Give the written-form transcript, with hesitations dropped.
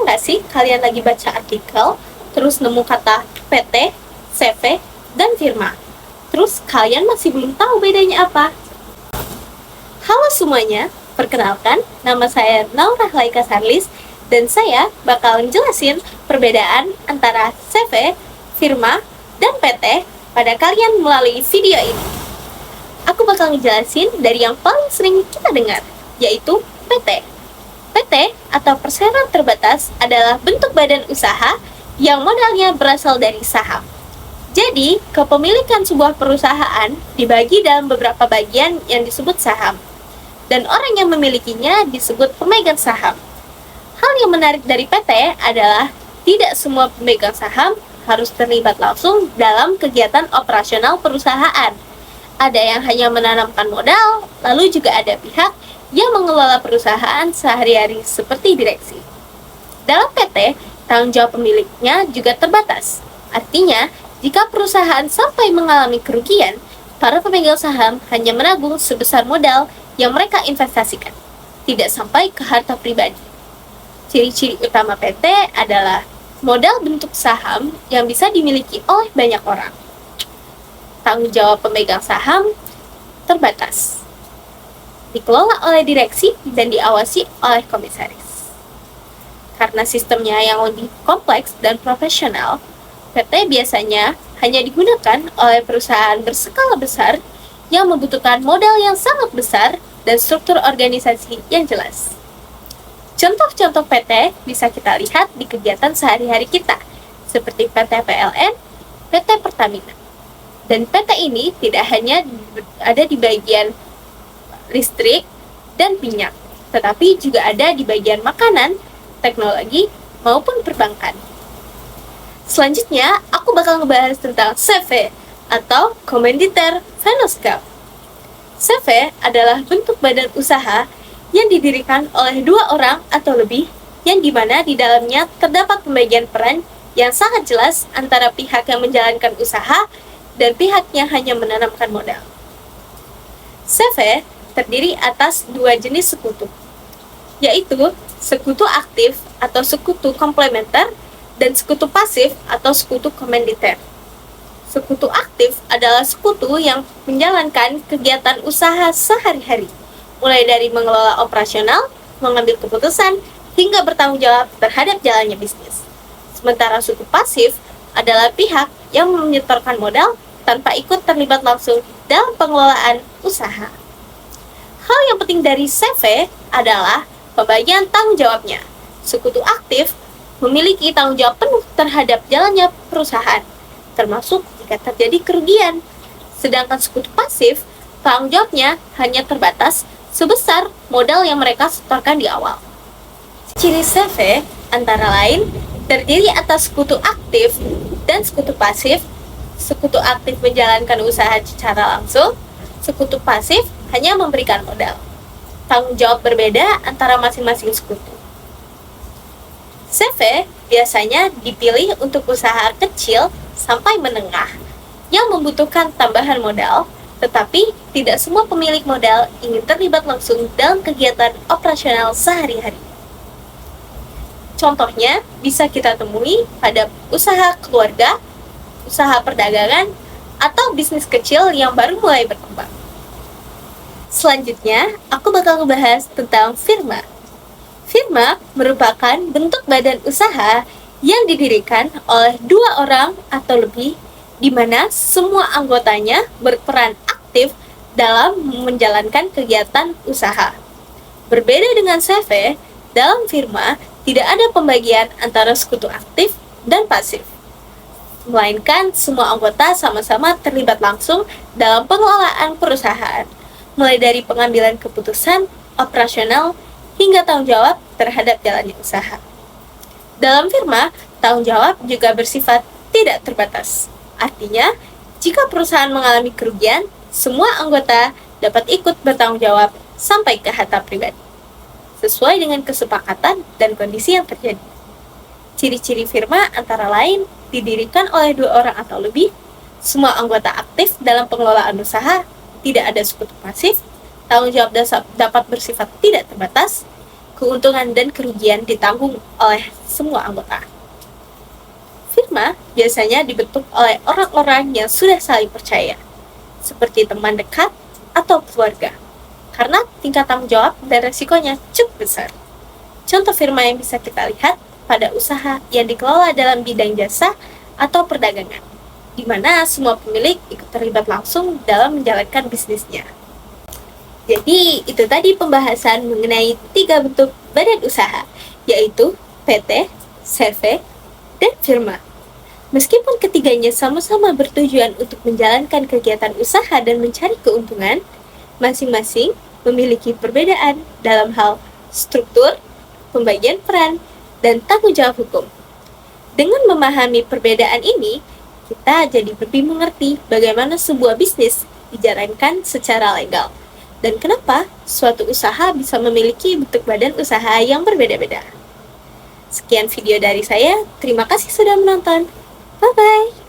nggak sih kalian lagi baca artikel, terus nemu kata PT, CV, dan firma? Terus kalian masih belum tahu bedanya apa? Halo semuanya, perkenalkan, nama saya Naura Laika Sarlis, dan saya bakal jelasin perbedaan antara CV, firma, dan PT pada kalian melalui video ini. Aku bakal ngejelasin dari yang paling sering kita dengar, yaitu PT. PT atau perseroan terbatas adalah bentuk badan usaha yang modalnya berasal dari saham. Jadi, kepemilikan sebuah perusahaan dibagi dalam beberapa bagian yang disebut saham, dan orang yang memilikinya disebut pemegang saham. Hal yang menarik dari PT adalah tidak semua pemegang saham harus terlibat langsung dalam kegiatan operasional perusahaan. Ada yang hanya menanamkan modal, lalu juga ada pihak yang mengelola perusahaan sehari-hari seperti direksi. Dalam PT, tanggung jawab pemiliknya juga terbatas. Artinya, jika perusahaan sampai mengalami kerugian, para pemegang saham hanya menanggung sebesar modal yang mereka investasikan, tidak sampai ke harta pribadi. Ciri-ciri utama PT adalah modal bentuk saham yang bisa dimiliki oleh banyak orang. Tanggung jawab pemegang saham terbatas, dikelola oleh direksi dan diawasi oleh komisaris. Karena sistemnya yang lebih kompleks dan profesional, PT biasanya hanya digunakan oleh perusahaan berskala besar yang membutuhkan modal yang sangat besar dan struktur organisasi yang jelas. Contoh-contoh PT bisa kita lihat di kegiatan sehari-hari kita, seperti PT PLN, PT Pertamina. Dan PT ini tidak hanya ada di bagian listrik dan minyak, tetapi juga ada di bagian makanan, teknologi, maupun perbankan. Selanjutnya, aku bakal ngebahas tentang CV atau Kommanditer Vennootschap. CV adalah bentuk badan usaha yang didirikan oleh dua orang atau lebih, yang dimana di dalamnya terdapat pembagian peran yang sangat jelas antara pihak yang menjalankan usaha dan pihak yang hanya menanamkan modal. CV terdiri atas dua jenis sekutu, yaitu sekutu aktif atau sekutu komplementer dan sekutu pasif atau sekutu komanditer. Sekutu aktif adalah sekutu yang menjalankan kegiatan usaha sehari-hari, mulai dari mengelola operasional, mengambil keputusan, hingga bertanggung jawab terhadap jalannya bisnis. Sementara sekutu pasif adalah pihak yang menyetorkan modal tanpa ikut terlibat langsung dalam pengelolaan usaha. Hal yang penting dari CV adalah pembagian tanggung jawabnya. Sekutu aktif memiliki tanggung jawab penuh terhadap jalannya perusahaan, termasuk jika terjadi kerugian. Sedangkan sekutu pasif, tanggung jawabnya hanya terbatas sebesar modal yang mereka setorkan di awal. Ciri CV antara lain terdiri atas sekutu aktif dan sekutu pasif. Sekutu aktif menjalankan usaha secara langsung, sekutu pasif hanya memberikan modal. Tanggung jawab berbeda antara masing-masing sekutu. CV biasanya dipilih untuk usaha kecil sampai menengah yang membutuhkan tambahan modal, tetapi tidak semua pemilik modal ingin terlibat langsung dalam kegiatan operasional sehari-hari. Contohnya bisa kita temui pada usaha keluarga, usaha perdagangan, atau bisnis kecil yang baru mulai berkembang. Selanjutnya, aku bakal ngebahas tentang firma. Firma merupakan bentuk badan usaha yang didirikan oleh dua orang atau lebih, di mana semua anggotanya berperan aktif dalam menjalankan kegiatan usaha. Berbeda dengan CV, dalam firma tidak ada pembagian antara sekutu aktif dan pasif, melainkan semua anggota sama-sama terlibat langsung dalam pengelolaan perusahaan, mulai dari pengambilan keputusan, operasional, hingga tanggung jawab terhadap jalannya usaha. Dalam firma, tanggung jawab juga bersifat tidak terbatas. Artinya, jika perusahaan mengalami kerugian, semua anggota dapat ikut bertanggung jawab sampai ke harta pribadi, sesuai dengan kesepakatan dan kondisi yang terjadi. Ciri-ciri firma antara lain didirikan oleh dua orang atau lebih, semua anggota aktif dalam pengelolaan usaha, tidak ada sekutu pasif, tanggung jawab dapat bersifat tidak terbatas, keuntungan dan kerugian ditanggung oleh semua anggota. Firma biasanya dibentuk oleh orang-orang yang sudah saling percaya, seperti teman dekat atau keluarga, karena tingkat tanggung jawab dan resikonya cukup besar. Contoh firma yang bisa kita lihat pada usaha yang dikelola dalam bidang jasa atau perdagangan, di mana semua pemilik ikut terlibat langsung dalam menjalankan bisnisnya. Jadi, itu tadi pembahasan mengenai 3 bentuk badan usaha, yaitu PT, CV, dan firma. Meskipun ketiganya sama-sama bertujuan untuk menjalankan kegiatan usaha dan mencari keuntungan, masing-masing memiliki perbedaan dalam hal struktur, pembagian peran, dan tanggung jawab hukum. Dengan memahami perbedaan ini, kita jadi lebih mengerti bagaimana sebuah bisnis dijalankan secara legal, dan kenapa suatu usaha bisa memiliki bentuk badan usaha yang berbeda-beda. Sekian video dari saya, terima kasih sudah menonton. Bye-bye!